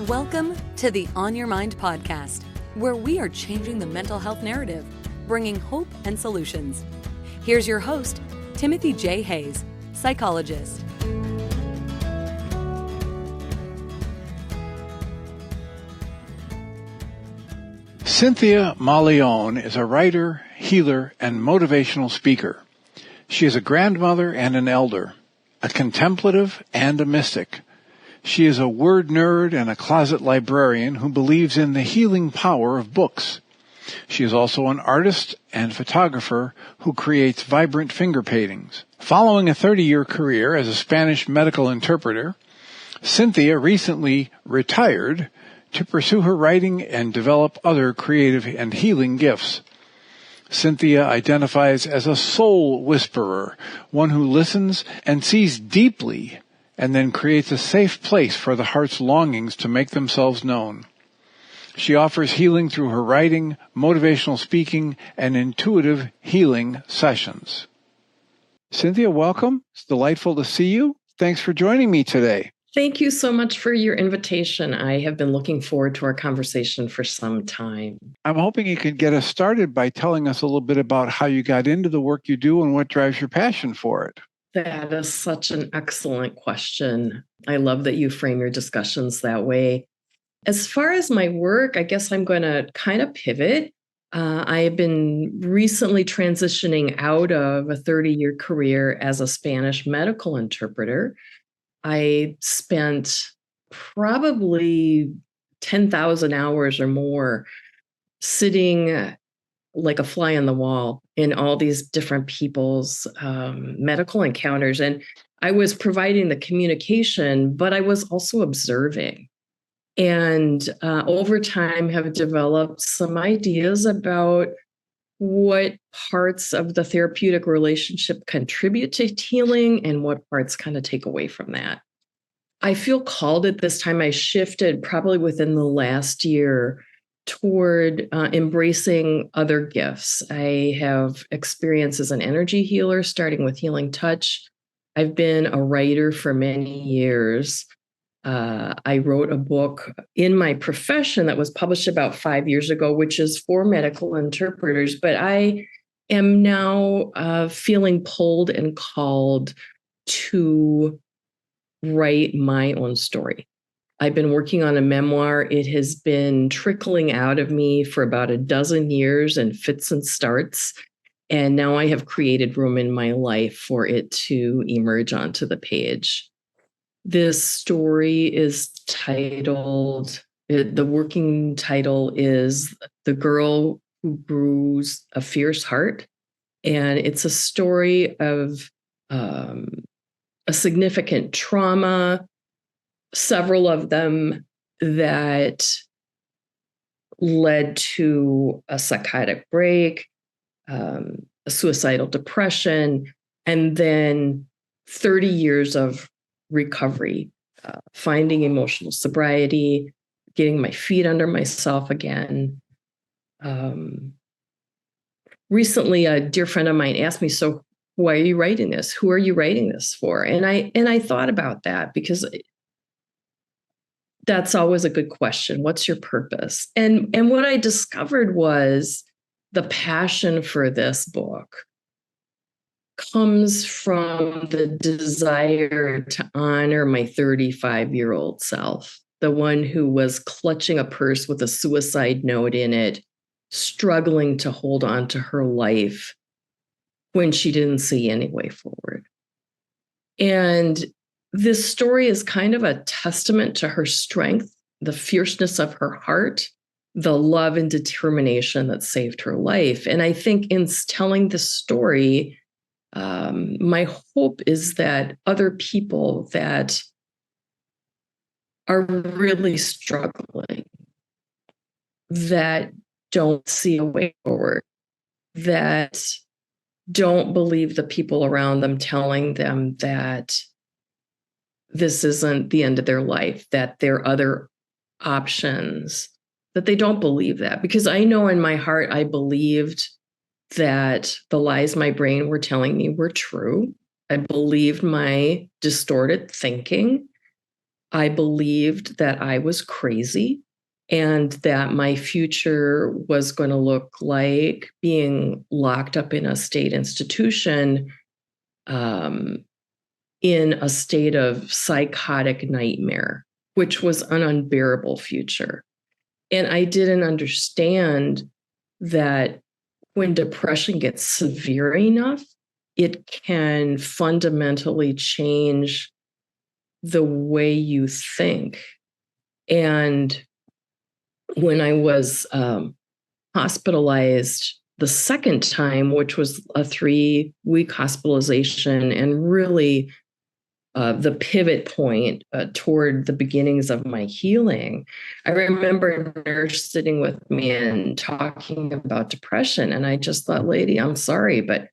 Welcome to the On Your Mind podcast, where we are changing the mental health narrative, bringing hope and solutions. Here's your host, Timothy J. Hayes, psychologist. Cynthia Mauleón is a writer, healer, and motivational speaker. She is a grandmother and an elder, a contemplative and a mystic. She is a word nerd and a closet librarian who believes in the healing power of books. She is also an artist and photographer who creates vibrant finger paintings. Following a 30-year career as a Spanish medical interpreter, Cynthia recently retired to pursue her writing and develop other creative and healing gifts. Cynthia identifies as a soul whisperer, one who listens and sees deeply and then creates a safe place for the heart's longings to make themselves known. She offers healing through her writing, motivational speaking, and intuitive healing sessions. Cynthia, welcome. It's delightful to see you. Thanks for joining me today. Thank you so much for your invitation. I have been looking forward to our conversation for some time. I'm hoping you can get us started by telling us a little bit about how you got into the work you do and what drives your passion for it. That is such an excellent question. I love that you frame your discussions that way. As far as my work, I guess I'm going to kind of pivot. I have been recently transitioning out of a 30-year career as a Spanish medical interpreter. I spent probably 10,000 hours or more sitting like a fly on the wall in all these different people's medical encounters. And I was providing the communication, but I was also observing. And over time have developed some ideas about what parts of the therapeutic relationship contribute to healing and what parts kind of take away from that. I feel called at this time. I shifted probably within the last year toward embracing other gifts. I have experience as an energy healer, starting with healing touch. I've been a writer for many years. I wrote a book in my profession that was published about 5 years ago, which is for medical interpreters. But I am now feeling pulled and called to write my own story. I've been working on a memoir. It has been trickling out of me for about a dozen years in fits and starts. And now I have created room in my life for it to emerge onto the page. This story is titled, the working title is The Girl Who Grew a Fierce Heart. And it's a story of a significant trauma, several of them that led to a psychotic break, a suicidal depression, and then 30 years of recovery, finding emotional sobriety, getting my feet under myself again. Recently, a dear friend of mine asked me, "So why are you writing this? Who are you writing this for?" And I thought about that because that's always a good question. What's your purpose? And what I discovered was the passion for this book comes from the desire to honor my 35-year-old self, the one who was clutching a purse with a suicide note in it, struggling to hold on to her life when she didn't see any way forward. And this story is kind of a testament to her strength, the fierceness of her heart, the love and determination that saved her life. And I think in telling this story, my hope is that other people that are really struggling, that don't see a way forward, that don't believe the people around them telling them that this isn't the end of their life, that there are other options, that they don't believe that. Because I know in my heart, I believed that the lies my brain were telling me were true. I believed my distorted thinking. I believed that I was crazy and that my future was going to look like being locked up in a state institution, in a state of psychotic nightmare, which was an unbearable future. And I didn't understand that when depression gets severe enough, it can fundamentally change the way you think. And when I was hospitalized the second time, which was a 3-week hospitalization, and really the pivot point toward the beginnings of my healing, I remember a nurse sitting with me and talking about depression. And I just thought, lady, I'm sorry, but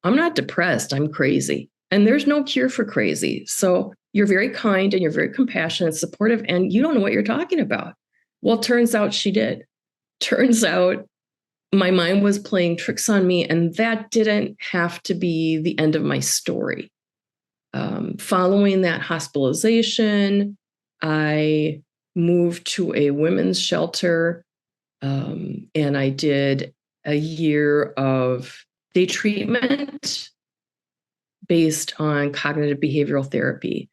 I'm not depressed. I'm crazy. And there's no cure for crazy. So you're very kind and you're very compassionate, supportive, and you don't know what you're talking about. Well, turns out she did. Turns out my mind was playing tricks on me, and that didn't have to be the end of my story. Following that hospitalization, I moved to a women's shelter, and I did a year of day treatment based on cognitive behavioral therapy.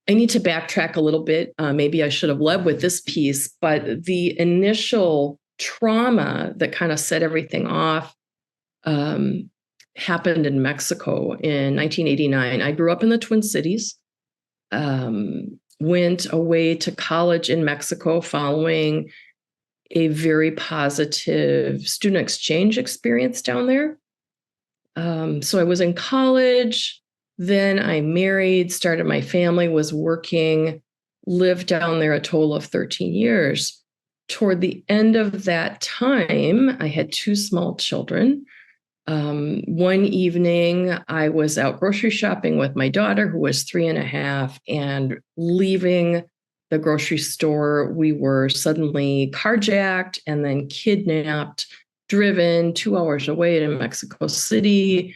I need to backtrack a little bit. Maybe I should have led with this piece, but the initial trauma that kind of set everything off happened in Mexico in 1989. I grew up in the Twin Cities, went away to college in Mexico following a very positive student exchange experience down there. So I was in college, then I married, started my family, was working, lived down there a total of 13 years. Toward the end of that time, I had 2 small children. One evening, I was out grocery shopping with my daughter, who was 3.5, and leaving the grocery store, we were suddenly carjacked and then kidnapped, driven 2 hours away to Mexico City,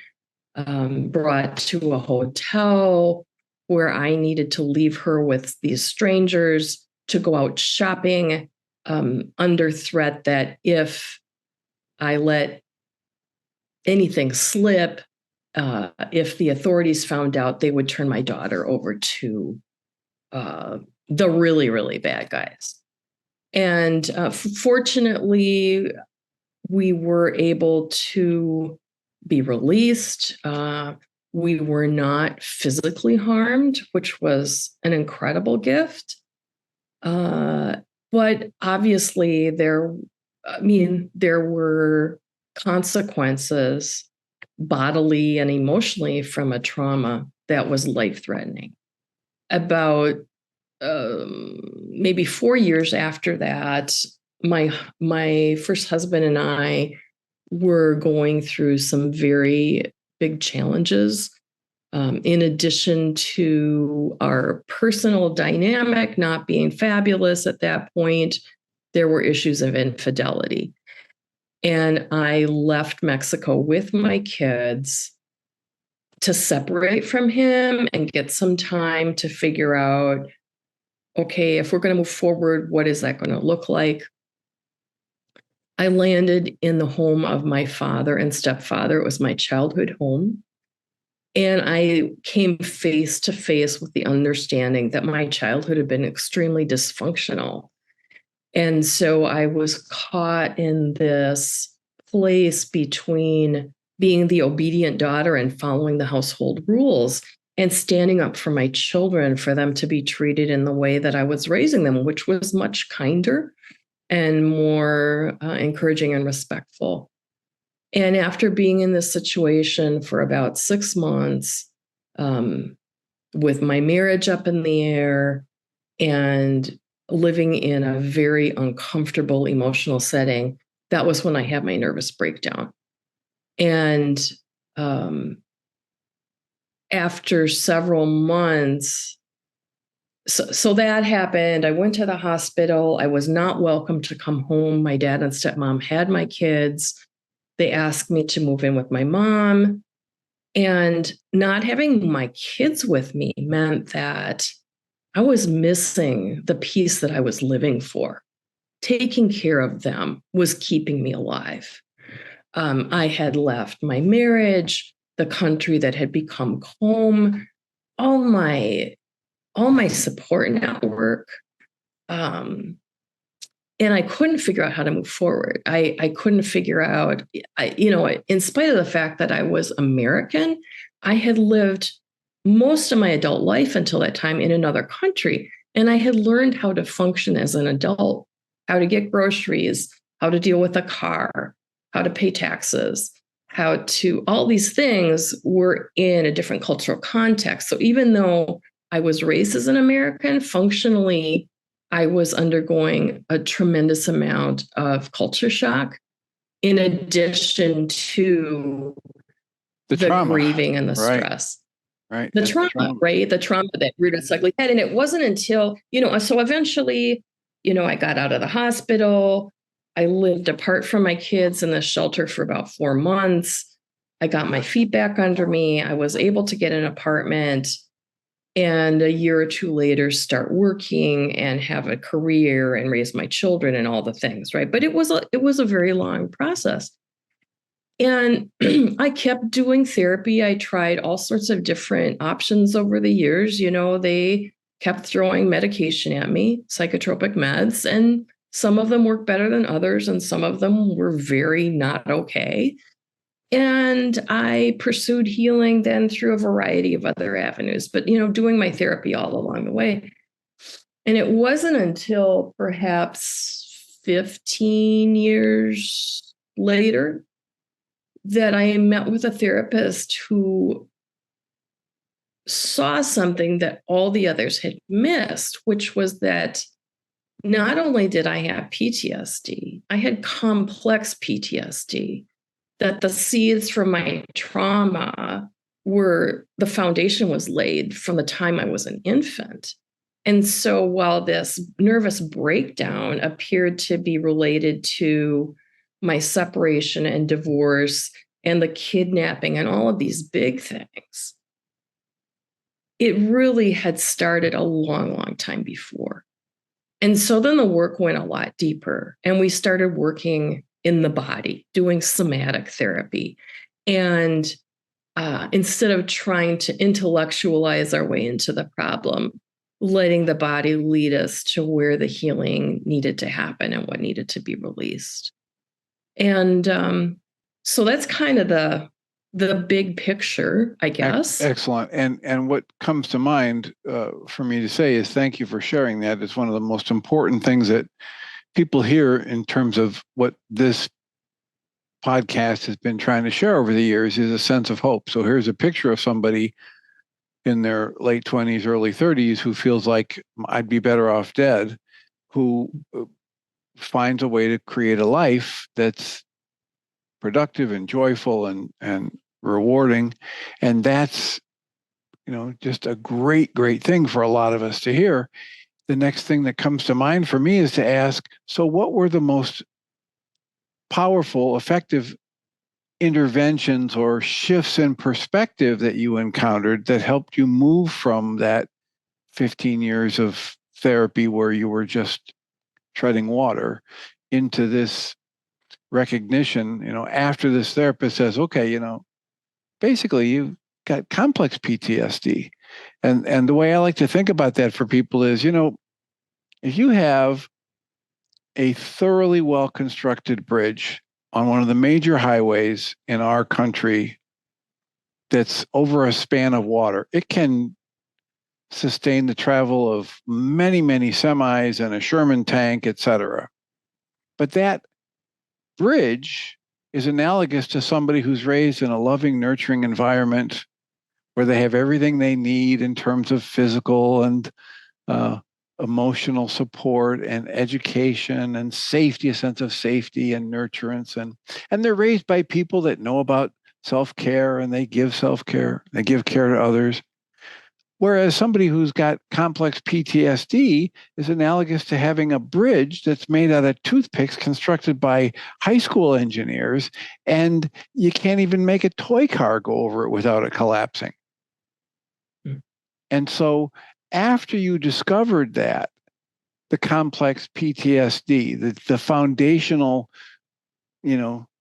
brought to a hotel where I needed to leave her with these strangers to go out shopping, under threat that if I let anything slip, if the authorities found out, they would turn my daughter over to the really, really bad guys. And fortunately, we were able to be released. We were not physically harmed, which was an incredible gift. But obviously, there were consequences bodily and emotionally from a trauma that was life-threatening. About maybe 4 years after that, my first husband and I were going through some very big challenges. In addition to our personal dynamic not being fabulous at that point, there were issues of infidelity. And I left Mexico with my kids to separate from him and get some time to figure out, okay, if we're going to move forward, what is that going to look like? I landed in the home of my father and stepfather. It was my childhood home. And I came face to face with the understanding that my childhood had been extremely dysfunctional. And so I was caught in this place between being the obedient daughter and following the household rules and standing up for my children, for them to be treated in the way that I was raising them, which was much kinder and more encouraging and respectful. And after being in this situation for about 6 months, with my marriage up in the air and living in a very uncomfortable emotional setting, that was when I had my nervous breakdown. And after several months, so that happened. I went to the hospital. I was not welcome to come home. My dad and stepmom had my kids. They asked me to move in with my mom. And not having my kids with me meant that I was missing the piece that I was living for. Taking care of them was keeping me alive. I had left my marriage, the country that had become home, all my support network. And I couldn't figure out how to move forward. I couldn't figure out, in spite of the fact that I was American, I had lived most of my adult life until that time in another country. And I had learned how to function as an adult, how to get groceries, how to deal with a car, how to pay taxes, all these things were in a different cultural context. So even though I was raised as an American, functionally, I was undergoing a tremendous amount of culture shock in addition to the trauma, grieving and the right, stress. Right. The trauma, right? The trauma that reared its ugly head. And it wasn't until, so eventually, I got out of the hospital. I lived apart from my kids in the shelter for about 4 months. I got my feet back under me. I was able to get an apartment. And a year or two later, start working and have a career and raise my children and all the things, right? But it was a very long process. And I kept doing therapy. I tried all sorts of different options over the years. They kept throwing medication at me, psychotropic meds, and some of them worked better than others, and some of them were very not okay. And I pursued healing then through a variety of other avenues, but, doing my therapy all along the way. And it wasn't until perhaps 15 years later that I met with a therapist who saw something that all the others had missed, which was that not only did I have PTSD, I had complex PTSD, that the seeds from my trauma the foundation was laid from the time I was an infant. And so while this nervous breakdown appeared to be related to my separation and divorce and the kidnapping and all of these big things, it really had started a long, long time before. And so then the work went a lot deeper, and we started working in the body, doing somatic therapy. And instead of trying to intellectualize our way into the problem, letting the body lead us to where the healing needed to happen and what needed to be released. And so that's kind of the big picture, I guess. Excellent. And what comes to mind for me to say is thank you for sharing that. It's one of the most important things that people hear in terms of what this podcast has been trying to share over the years is a sense of hope. So here's a picture of somebody in their late 20s, early 30s who feels like I'd be better off dead, who finds a way to create a life that's productive and joyful and rewarding. And that's, just a great, great thing for a lot of us to hear. The next thing that comes to mind for me is to ask, so what were the most powerful, effective interventions or shifts in perspective that you encountered that helped you move from that 15 years of therapy where you were just treading water into this recognition, after this therapist says, okay, basically you've got complex PTSD. And the way I like to think about that for people is, if you have a thoroughly well-constructed bridge on one of the major highways in our country that's over a span of water, it can sustain the travel of many, many semis and a Sherman tank, et cetera. But that bridge is analogous to somebody who's raised in a loving, nurturing environment where they have everything they need in terms of physical and emotional support and education and safety, a sense of safety and nurturance. And they're raised by people that know about self-care, and they give self-care, they give care to others. Whereas somebody who's got complex PTSD is analogous to having a bridge that's made out of toothpicks constructed by high school engineers, and you can't even make a toy car go over it without it collapsing. And so after you discovered that, the complex PTSD, the foundational,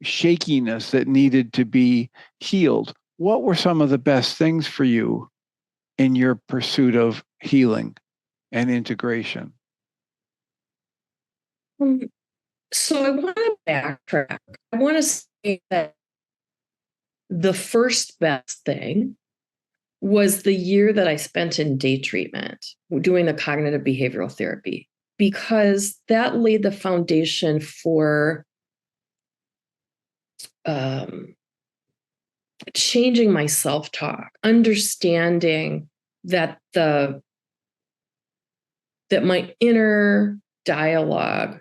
shakiness that needed to be healed, what were some of the best things for you in your pursuit of healing and integration? So I want to backtrack. I want to say that the first best thing was the year that I spent in day treatment doing the cognitive behavioral therapy, because that laid the foundation for changing my self-talk, understanding that my inner dialogue,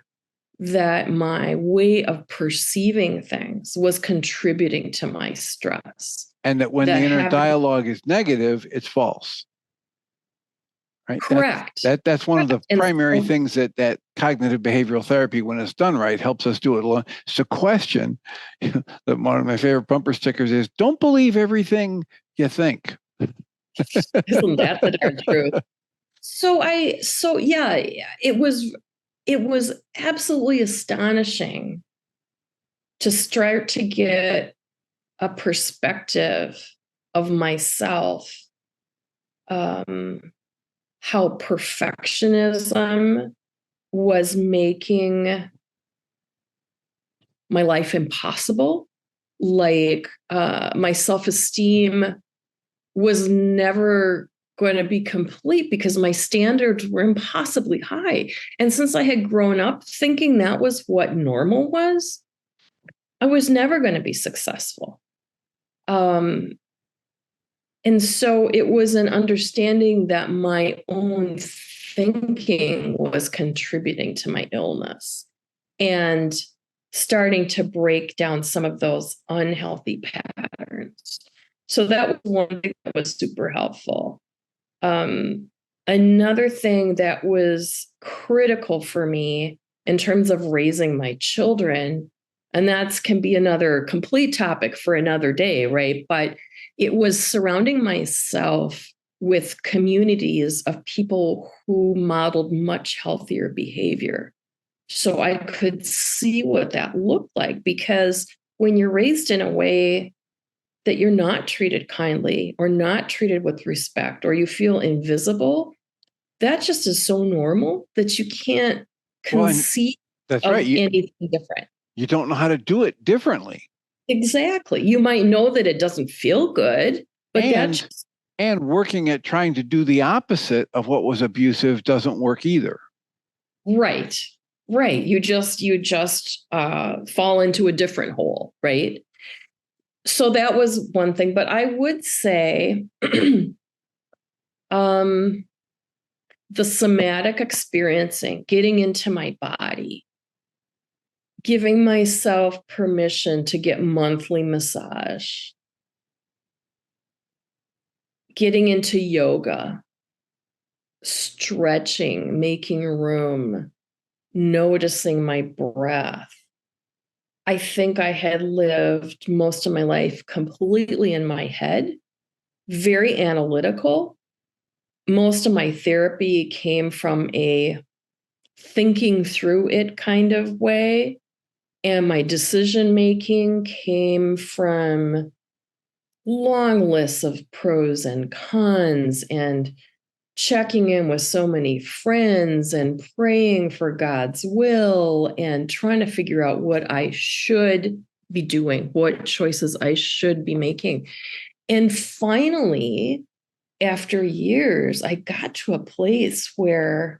that my way of perceiving things was contributing to my stress. And that when the inner dialogue is negative, it's false. Right? Correct. That's one of the primary things that cognitive behavioral therapy, when it's done right, helps us do it. It's a question that one of my favorite bumper stickers is, don't believe everything you think. Isn't that the darn truth? So yeah, it was absolutely astonishing to start to get a perspective of myself, how perfectionism was making my life impossible. Like my self-esteem was never going to be complete because my standards were impossibly high. And since I had grown up thinking that was what normal was, I was never going to be successful. And so it was an understanding that my own thinking was contributing to my illness and starting to break down some of those unhealthy patterns. So that was one thing that was super helpful. Another thing that was critical for me in terms of raising my children, and that can be another complete topic for another day, right? But it was surrounding myself with communities of people who modeled much healthier behavior. So I could see what that looked like, because when you're raised in a way that you're not treated kindly or not treated with respect, or you feel invisible, that just is so normal that you can't conceive of anything different. You don't know how to do it differently. Exactly. You might know that it doesn't feel good, but and working at trying to do the opposite of what was abusive doesn't work either. Right. You just fall into a different hole, right? So that was one thing, but I would say the somatic experiencing, getting into my body, giving myself permission to get monthly massage, getting into yoga, stretching, making room, noticing my breath. I think I had lived most of my life completely in my head, very analytical. Most of my therapy came from a thinking through it kind of way. And my decision making came from long lists of pros and cons and checking in with so many friends and praying for God's will and trying to figure out what I should be doing, what choices I should be making. And finally, after years, I got to a place where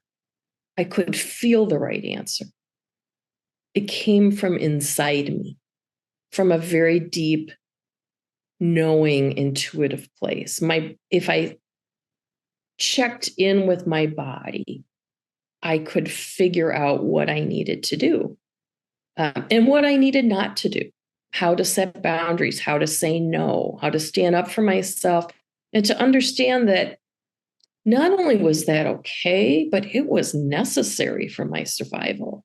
I could feel the right answer. It came from inside me, from a very deep, knowing, intuitive place. If I checked in with my body, I could figure out what I needed to do and what I needed not to do, how to set boundaries, how to say no, how to stand up for myself, and to understand that not only was that okay, but it was necessary for my survival.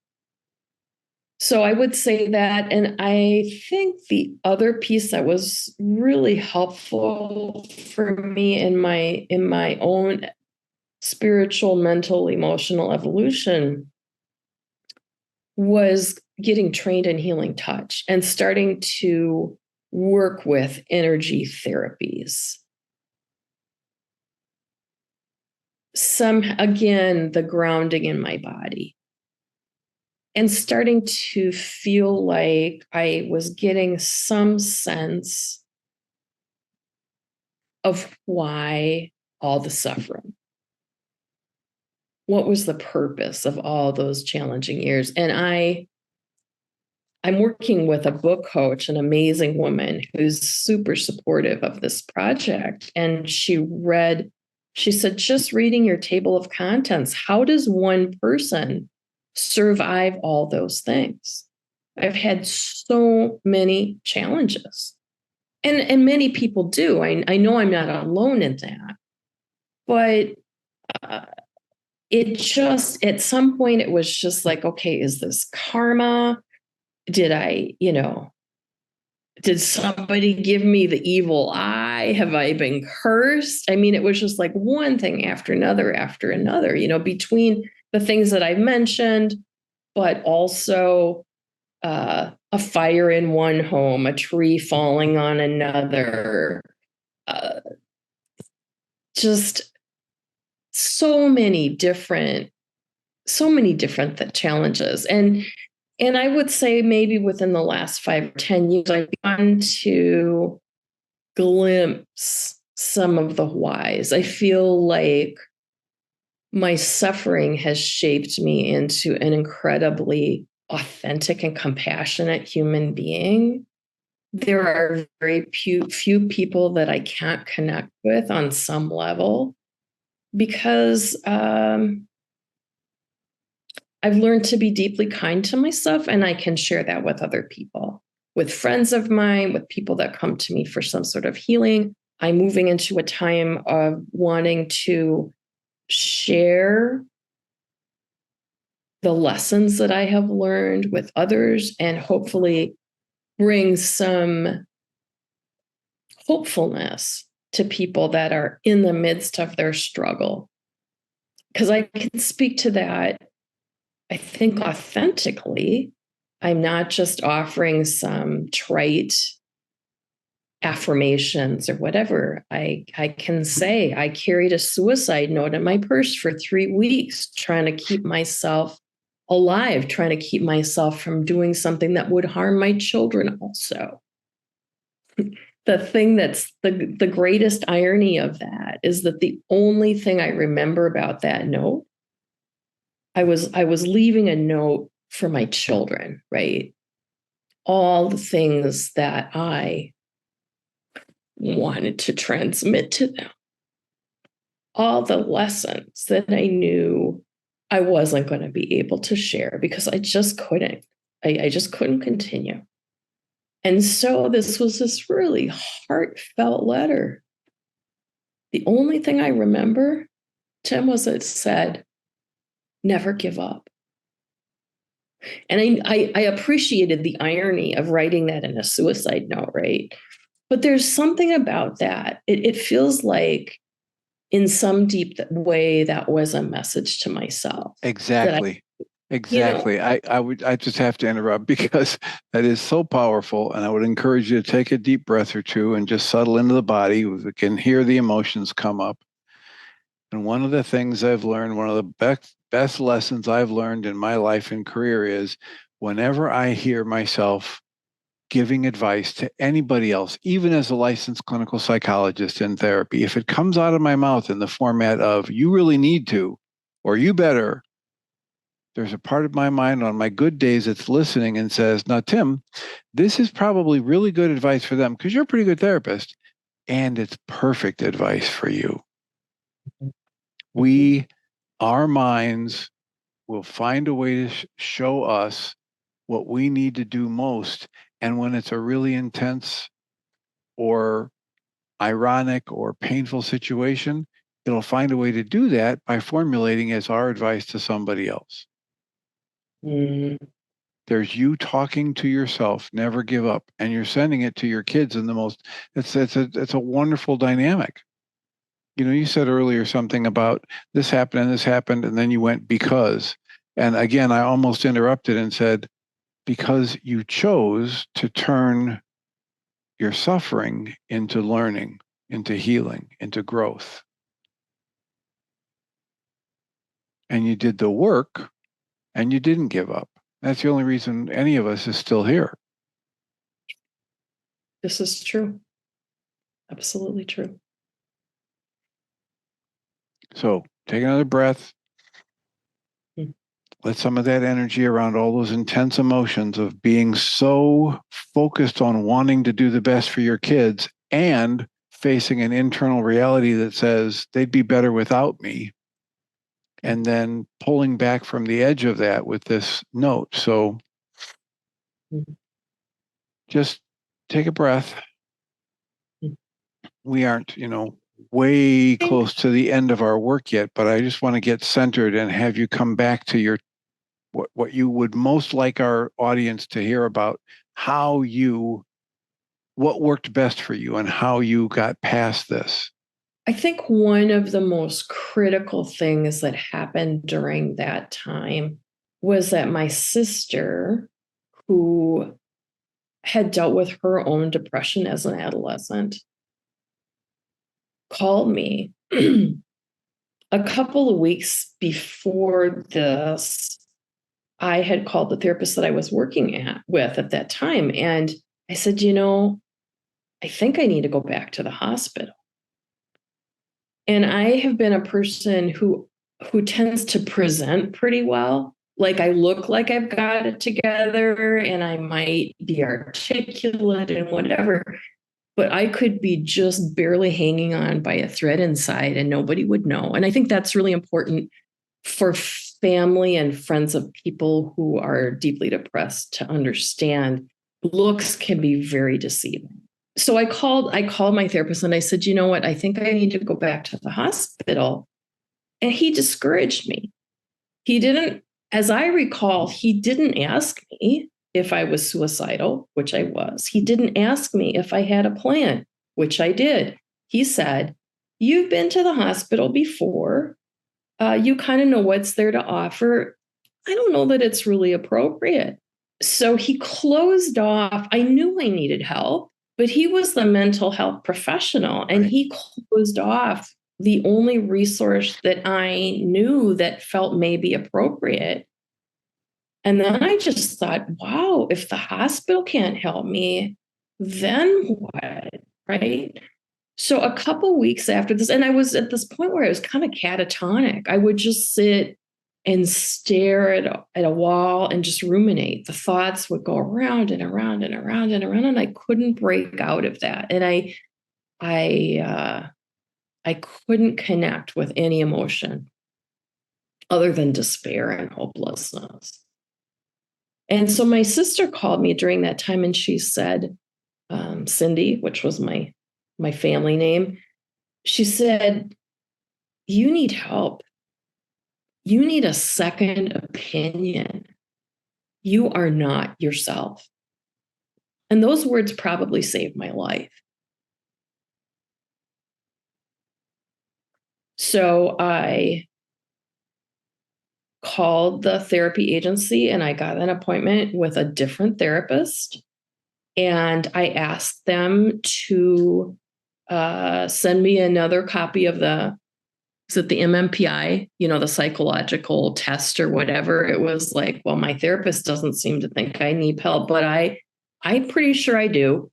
So I would say that. And I think the other piece that was really helpful for me in my own spiritual, mental, emotional evolution was getting trained in healing touch and starting to work with energy therapies. Again, the grounding in my body. And starting to feel like I was getting some sense of why all the suffering. What was the purpose of all those challenging years? And I'm working with a book coach, an amazing woman who's super supportive of this project. And she said, just reading your table of contents, how does one person survive all those things? I've had so many challenges. And many people do. I know I'm not alone in that. But it just, at some point, it was just like, okay, is this karma? Did somebody give me the evil eye? Have I been cursed? I mean, it was just like one thing after another, between the things that I mentioned, but also a fire in one home, a tree falling on another, just so many different challenges. And I would say maybe within the last 5 or 10 years, I've begun to glimpse some of the whys. I feel like my suffering has shaped me into an incredibly authentic and compassionate human being. There are very few people that I can't connect with on some level because I've learned to be deeply kind to myself, and I can share that with other people, with friends of mine, with people that come to me for some sort of healing. I'm moving into a time of wanting to share the lessons that I have learned with others and hopefully bring some hopefulness to people that are in the midst of their struggle. Because I can speak to that, I think, authentically. I'm not just offering some trite affirmations or whatever. I can say I carried a suicide note in my purse for 3 weeks, trying to keep myself alive, trying to keep myself from doing something that would harm my children also. The thing that's the greatest irony of that is that the only thing I remember about that note, I was leaving a note for my children, right? All the things that I wanted to transmit to them, all the lessons that I knew I wasn't going to be able to share because I just couldn't. I just couldn't continue. And so this was this really heartfelt letter. The only thing I remember, Tim, was it said, never give up. And I appreciated the irony of writing that in a suicide note, right? But there's something about that. It feels like in some deep way that was a message to myself. Exactly. Exactly. I just have to interrupt because that is so powerful. And I would encourage you to take a deep breath or two and just settle into the body. We can hear the emotions come up. And one of the things I've learned, one of the best lessons I've learned in my life and career is whenever I hear myself giving advice to anybody else, even as a licensed clinical psychologist in therapy, if it comes out of my mouth in the format of you really need to, or you better, there's a part of my mind on my good days that's listening and says, now, Tim, this is probably really good advice for them because you're a pretty good therapist and it's perfect advice for you. Our minds will find a way to show us what we need to do most. And when it's a really intense or ironic or painful situation, it'll find a way to do that by formulating as our advice to somebody else. Mm. There's you talking to yourself, never give up, and you're sending it to your kids in the most, it's a wonderful dynamic. You said earlier something about this happened, and then you went because. And again, I almost interrupted and said, because you chose to turn your suffering into learning, into healing, into growth. And you did the work and you didn't give up. That's the only reason any of us is still here. This is true. Absolutely true. So take another breath. Let some of that energy around all those intense emotions of being so focused on wanting to do the best for your kids and facing an internal reality that says they'd be better without me. And then pulling back from the edge of that with this note. So just take a breath. We aren't, way close to the end of our work yet, but I just want to get centered and have you come back to your what you would most like our audience to hear about, what worked best for you and how you got past this. I think one of the most critical things that happened during that time was that my sister, who had dealt with her own depression as an adolescent, called me a couple of weeks before this. I had called the therapist that I was working with at that time. And I said, I think I need to go back to the hospital. And I have been a person who tends to present pretty well. Like I look like I've got it together and I might be articulate and whatever, but I could be just barely hanging on by a thread inside and nobody would know. And I think that's really important for family and friends of people who are deeply depressed to understand. Looks can be very deceiving. So I called my therapist and I said, you know what? I think I need to go back to the hospital. And he discouraged me. He didn't, as I recall, he didn't ask me if I was suicidal, which I was. He didn't ask me if I had a plan, which I did. He said, you've been to the hospital before. You kind of know what's there to offer. I don't know that it's really appropriate. So he closed off. I knew I needed help, but he was the mental health professional and he closed off the only resource that I knew that felt maybe appropriate. And then I just thought, wow, if the hospital can't help me, then what? Right? So a couple weeks after this, and I was at this point where I was kind of catatonic. I would just sit and stare at a wall and just ruminate. The thoughts would go around and around and around and around, and I couldn't break out of that. And I couldn't connect with any emotion other than despair and hopelessness. And so my sister called me during that time, and she said, Cindy, which was my family name, she said, you need help. You need a second opinion. You are not yourself. And those words probably saved my life. So I called the therapy agency and I got an appointment with a different therapist. And I asked them to send me another copy of the MMPI, the psychological test or whatever. It was like, well, my therapist doesn't seem to think I need help, but I'm pretty sure I do.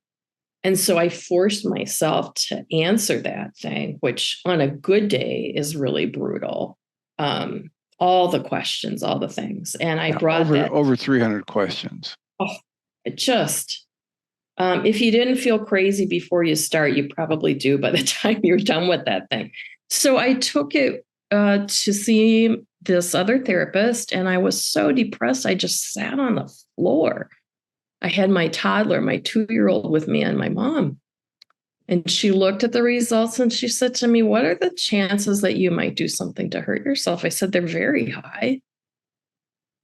And so I forced myself to answer that thing, which on a good day is really brutal. All the questions, all the things. And I brought over 300 questions. Oh, it just, if you didn't feel crazy before you start, you probably do by the time you're done with that thing. So I took it to see this other therapist, and I was so depressed. I just sat on the floor. I had my toddler, my 2-year-old with me, and my mom. And she looked at the results and she said to me, what are the chances that you might do something to hurt yourself? I said, they're very high,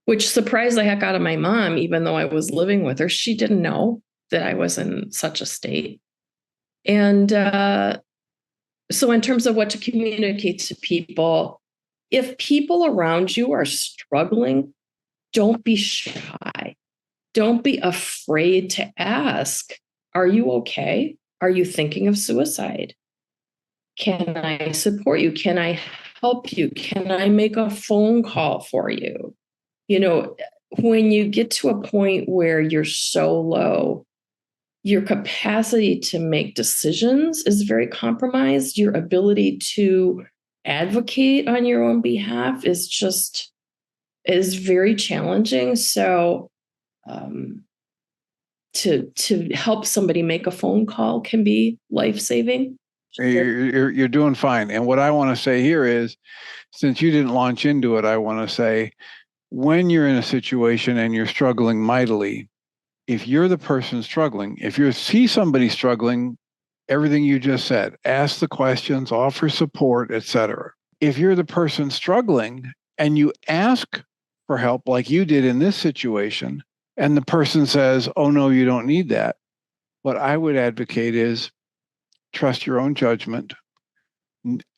which surprised the heck out of my mom, even though I was living with her. She didn't know that I was in such a state. And So in terms of what to communicate to people, if people around you are struggling, don't be shy. Don't be afraid to ask, are you okay? Are you thinking of suicide? Can I support you? Can I help you? Can I make a phone call for you? You know, when you get to a point where you're so low, your capacity to make decisions is very compromised. Your ability to advocate on your own behalf is very challenging. So to help somebody make a phone call can be life-saving. You're doing fine. And what I want to say here is, since you didn't launch into it, I want to say, when you're in a situation and you're struggling mightily, if you're the person struggling, if you see somebody struggling, everything you just said, ask the questions, offer support, etc. If you're the person struggling and you ask for help like you did in this situation, and the person says, oh, no, you don't need that, what I would advocate is trust your own judgment.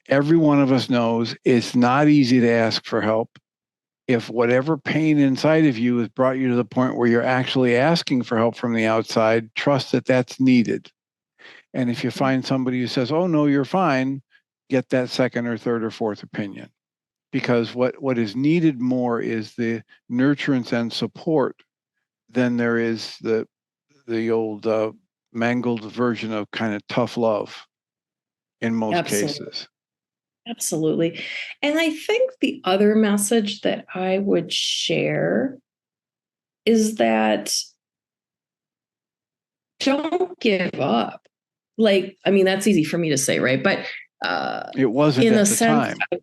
Every one of us knows it's not easy to ask for help. If whatever pain inside of you has brought you to the point where you're actually asking for help from the outside, trust that that's needed. And if you find somebody who says, oh, no, you're fine, get that second or third or fourth opinion. Because what is needed more is the nurturance and support than there is the old mangled version of kind of tough love in most cases. Absolutely. And I think the other message that I would share is that don't give up. Like, I mean, that's easy for me to say, right? But it wasn't in at the the sense time.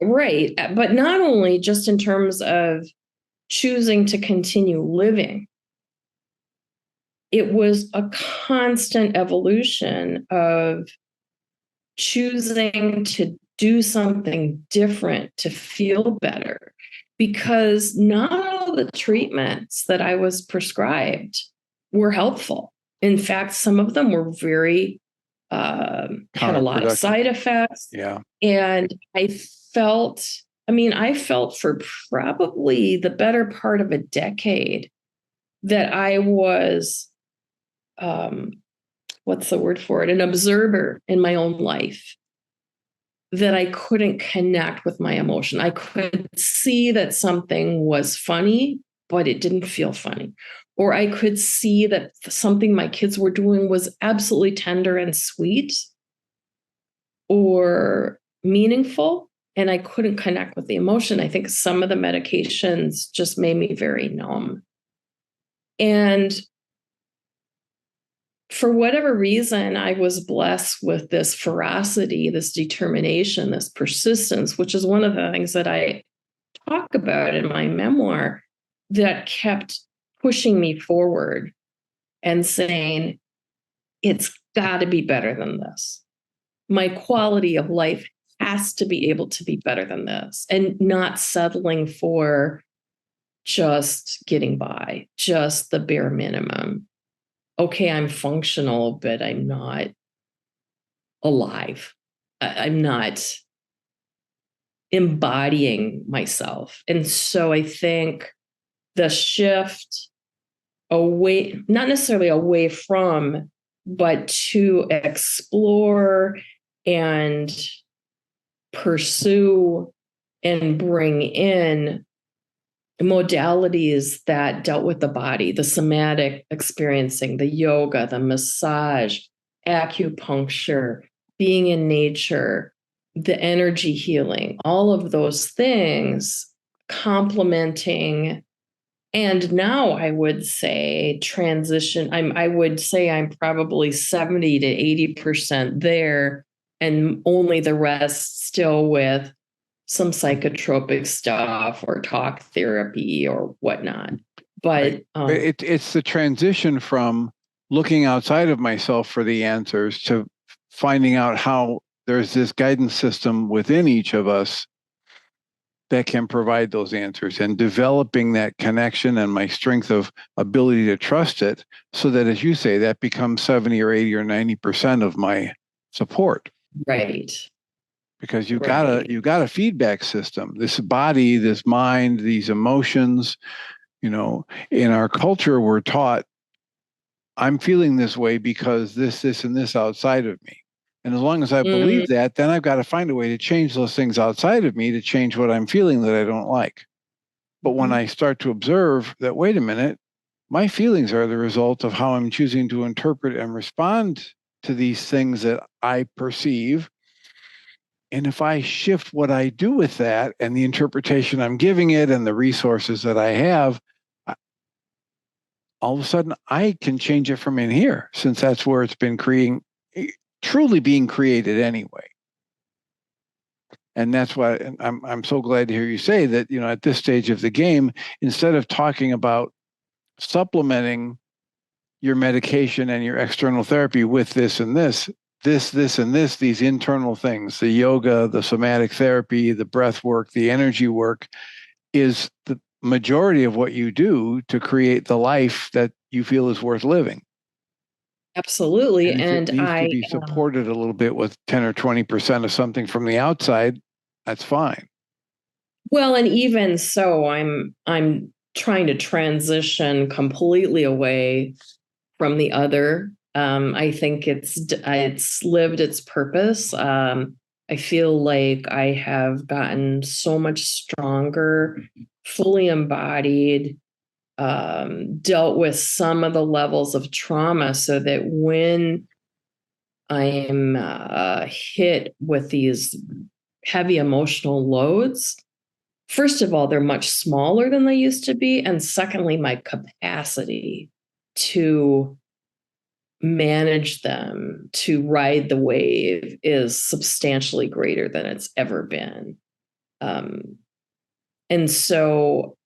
Right. But not only just in terms of choosing to continue living, it was a constant evolution of choosing to do something different to feel better, because not all the treatments that I was prescribed were helpful. In fact, some of them were very had a lot of side effects. Yeah. And I felt for probably the better part of a decade that I was what's the word for it? An observer in my own life, that I couldn't connect with my emotion. I could see that something was funny, but it didn't feel funny. Or I could see that something my kids were doing was absolutely tender and sweet or meaningful, and I couldn't connect with the emotion. I think some of the medications just made me very numb. And for whatever reason, I was blessed with this ferocity, this determination, this persistence, which is one of the things that I talk about in my memoir, that kept pushing me forward and saying, it's got to be better than this. My quality of life has to be able to be better than this, and not settling for just getting by, just the bare minimum. Okay, I'm functional, but I'm not alive. I'm not embodying myself. And so I think the shift away, not necessarily away from, but to explore and pursue and bring in modalities that dealt with the body, the somatic experiencing, the yoga, the massage, acupuncture, being in nature, the energy healing, all of those things complementing. And now I would say transition. I would say I'm probably 70 to 80% there, and only the rest still with some psychotropic stuff or talk therapy or whatnot. But it's the transition from looking outside of myself for the answers to finding out how there's this guidance system within each of us that can provide those answers, and developing that connection and my strength of ability to trust it, so that, as you say, that becomes 70 or 80 or 90% of my support. Right. Because you Right. got a feedback system. This body, this mind, these emotions, in our culture, we're taught I'm feeling this way because this, and this outside of me. And as long as I believe Mm, that, then I've got to find a way to change those things outside of me to change what I'm feeling that I don't like. But when mhm. I start to observe that, wait a minute, my feelings are the result of how I'm choosing to interpret and respond to these things that I perceive. And if I shift what I do with that and the interpretation I'm giving it and the resources that I have, all of a sudden I can change it from in here, since that's where it's been truly being created anyway. And that's why I'm so glad to hear you say that, at this stage of the game, instead of talking about supplementing your medication and your external therapy with this and this and this, these internal things, the yoga, the somatic therapy, the breath work, the energy work, is the majority of what you do to create the life that you feel is worth living. Absolutely. And if it And needs to be supported a little bit with 10 or 20% of something from the outside, that's fine. well, and even so, I'm trying to transition completely away from the other. I think it's lived its purpose. I feel like I have gotten so much stronger, fully embodied, dealt with some of the levels of trauma, so that when I am hit with these heavy emotional loads, first of all, they're much smaller than they used to be. And secondly, my capacity to manage them, to ride the wave, is substantially greater than it's ever been. Um, and so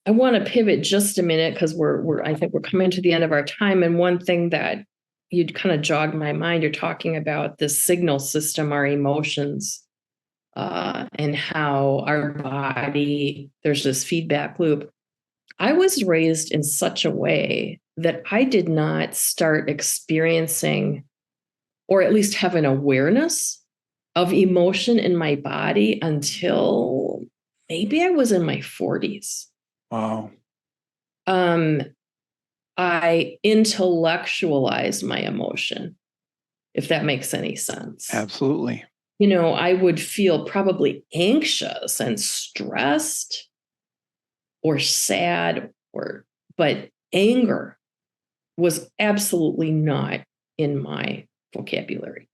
I want to pivot just a minute, because I think we're coming to the end of our time. And one thing that you'd kind of jogged my mind, you're talking about this signal system, our emotions, and how our body, there's this feedback loop. I was raised in such a way that I did not start experiencing, or at least have an awareness of, emotion in my body until maybe I was in my 40s. Wow. Um, I intellectualized my emotion, if that makes any sense. Absolutely. I would feel probably anxious and stressed or sad, but anger was absolutely not in my vocabulary.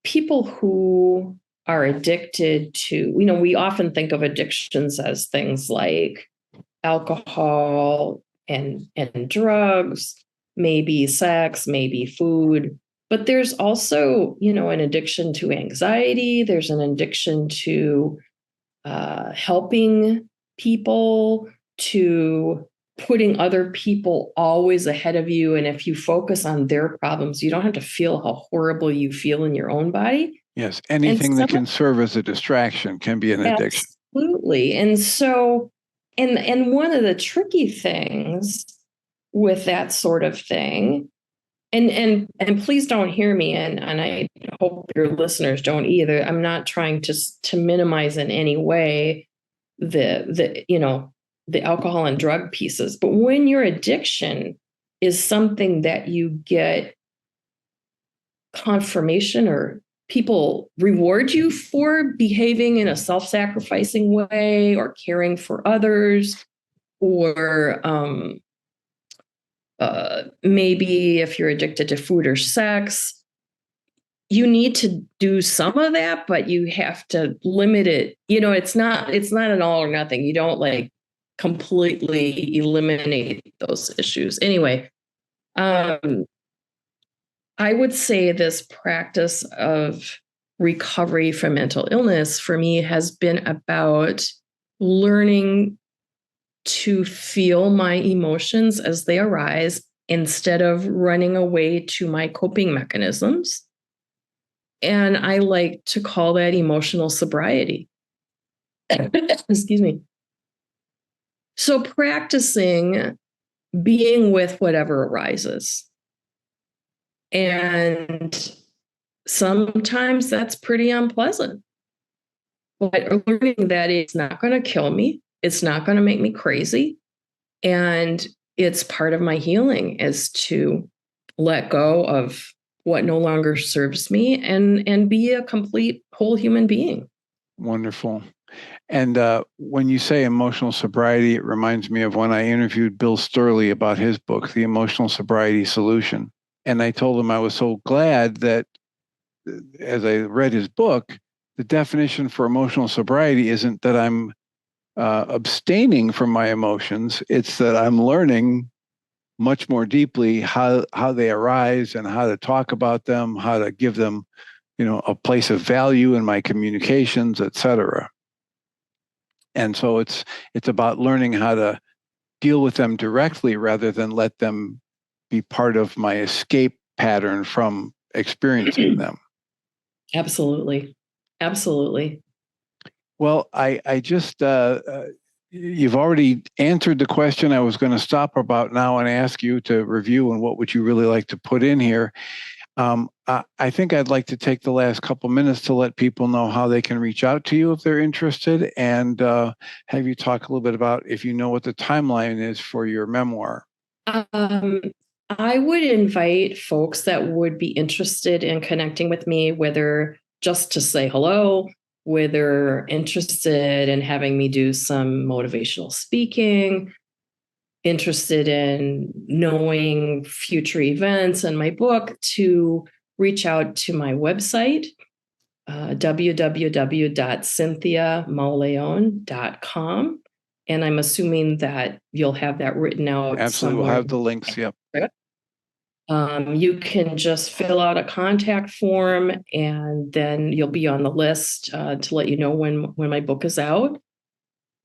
People who are addicted to, we often think of addictions as things like alcohol and drugs, maybe sex, maybe food. But there's also, an addiction to anxiety. There's an addiction to helping people, to putting other people always ahead of you. And if you focus on their problems, you don't have to feel how horrible you feel in your own body. Yes. And Anything that some can serve as a distraction can be an addiction. Absolutely. And so, and one of the tricky things with that sort of thing, and please don't hear me, and I hope your listeners don't either. I'm not trying to minimize in any way the alcohol and drug pieces, but when your addiction is something that you get confirmation, or people reward you for behaving in a self-sacrificing way or caring for others, or maybe if you're addicted to food or sex, you need to do some of that, but you have to limit it. It's not an all or nothing. You don't like completely eliminate those issues. Anyway, um, I would say this practice of recovery from mental illness for me has been about learning to feel my emotions as they arise instead of running away to my coping mechanisms. And I like to call that emotional sobriety. Excuse me. So practicing being with whatever arises. And sometimes that's pretty unpleasant. But learning that it's not going to kill me, it's not going to make me crazy. And it's part of my healing is to let go of what no longer serves me and be a complete whole human being. Wonderful. And when you say emotional sobriety, it reminds me of when I interviewed Bill Sturley about his book, The Emotional Sobriety Solution. And I told him I was so glad that as I read his book, the definition for emotional sobriety isn't that I'm abstaining from my emotions. It's that I'm learning much more deeply how they arise and how to talk about them, how to give them, a place of value in my communications, etc. And so it's about learning how to deal with them directly rather than let them be part of my escape pattern from experiencing them. Absolutely. Absolutely. Well, I just, you've already answered the question I was going to stop about now and ask you to review and what would you really like to put in here. I think I'd like to take the last couple minutes to let people know how they can reach out to you if they're interested and have you talk a little bit about if you know what the timeline is for your memoir. I would invite folks that would be interested in connecting with me, whether just to say hello, whether interested in having me do some motivational speaking, interested in knowing future events and my book, to reach out to my website, www.cynthiamauleón.com. And I'm assuming that you'll have that written out. Absolutely. Somewhere. We'll have the links. Yep. You can just fill out a contact form and then you'll be on the list to let you know when my book is out.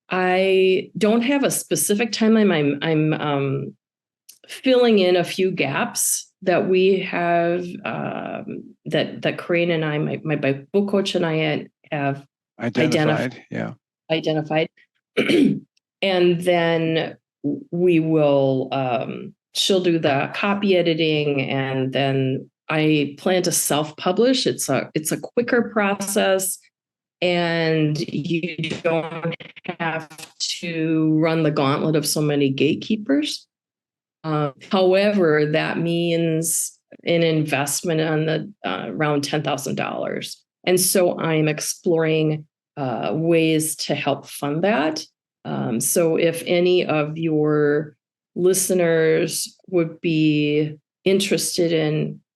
I don't have a specific timeline. I'm filling in a few gaps that we have that Corinne and I, my book coach and I have identified. And then we will, she'll do the copy editing, and then I plan to self-publish. It's a quicker process, and you don't have to run the gauntlet of so many gatekeepers. However, that means an investment on the around $10,000. And so I'm exploring ways to help fund that. So if any of your listeners would be interested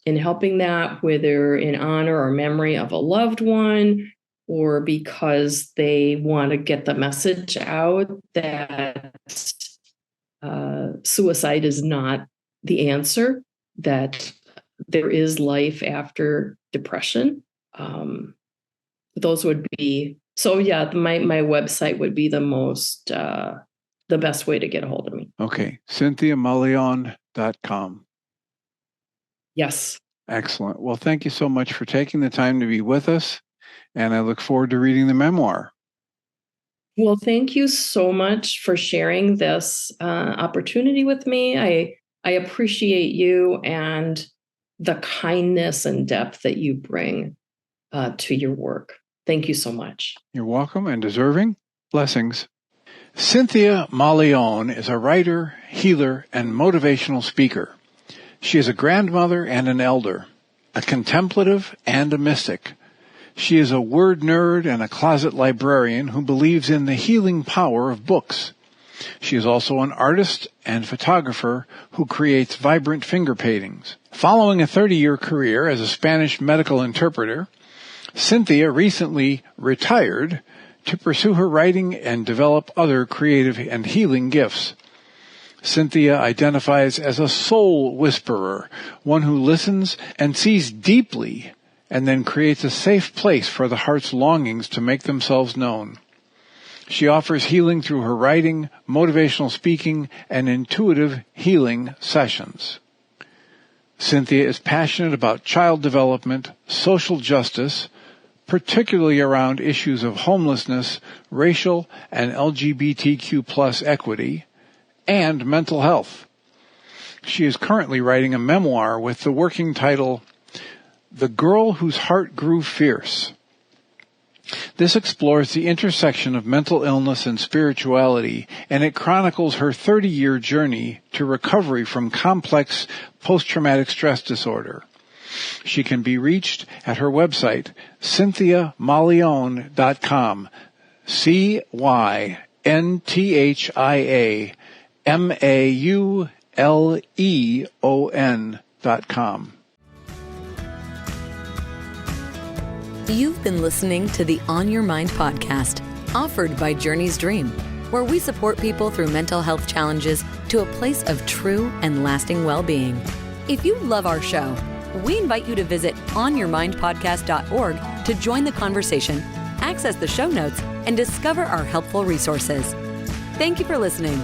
in helping that, whether in honor or memory of a loved one, or because they want to get the message out that suicide is not the answer, that there is life after depression. Those would be, so yeah, my website would be the best way to get a hold of me. Okay. CynthiaMauleón.com. Yes. Excellent. Well, thank you so much for taking the time to be with us. And I look forward to reading the memoir. Well, thank you so much for sharing this opportunity with me. I appreciate you and the kindness and depth that you bring to your work. Thank you so much. You're welcome and deserving. Blessings. Cynthia Mauleón is a writer, healer, and motivational speaker. She is a grandmother and an elder, a contemplative and a mystic. She is a word nerd and a closet librarian who believes in the healing power of books. She is also an artist and photographer who creates vibrant finger paintings. Following a 30-year career as a Spanish medical interpreter, Cynthia recently retired to pursue her writing and develop other creative and healing gifts. Cynthia identifies as a soul whisperer, one who listens and sees deeply and then creates a safe place for the heart's longings to make themselves known. She offers healing through her writing, motivational speaking, and intuitive healing sessions. Cynthia is passionate about child development, social justice, particularly around issues of homelessness, racial and LGBTQ+ equity, and mental health. She is currently writing a memoir with the working title, The Girl Whose Heart Grew Fierce. This explores the intersection of mental illness and spirituality, and it chronicles her 30-year journey to recovery from complex post-traumatic stress disorder. She can be reached at her website, cynthiamauleón.com, CYNTHIAMAULEON.com. You've been listening to the On Your Mind podcast, offered by Journey's Dream, where we support people through mental health challenges to a place of true and lasting well-being. If you love our show, we invite you to visit onyourmindpodcast.org to join the conversation, access the show notes, and discover our helpful resources. Thank you for listening.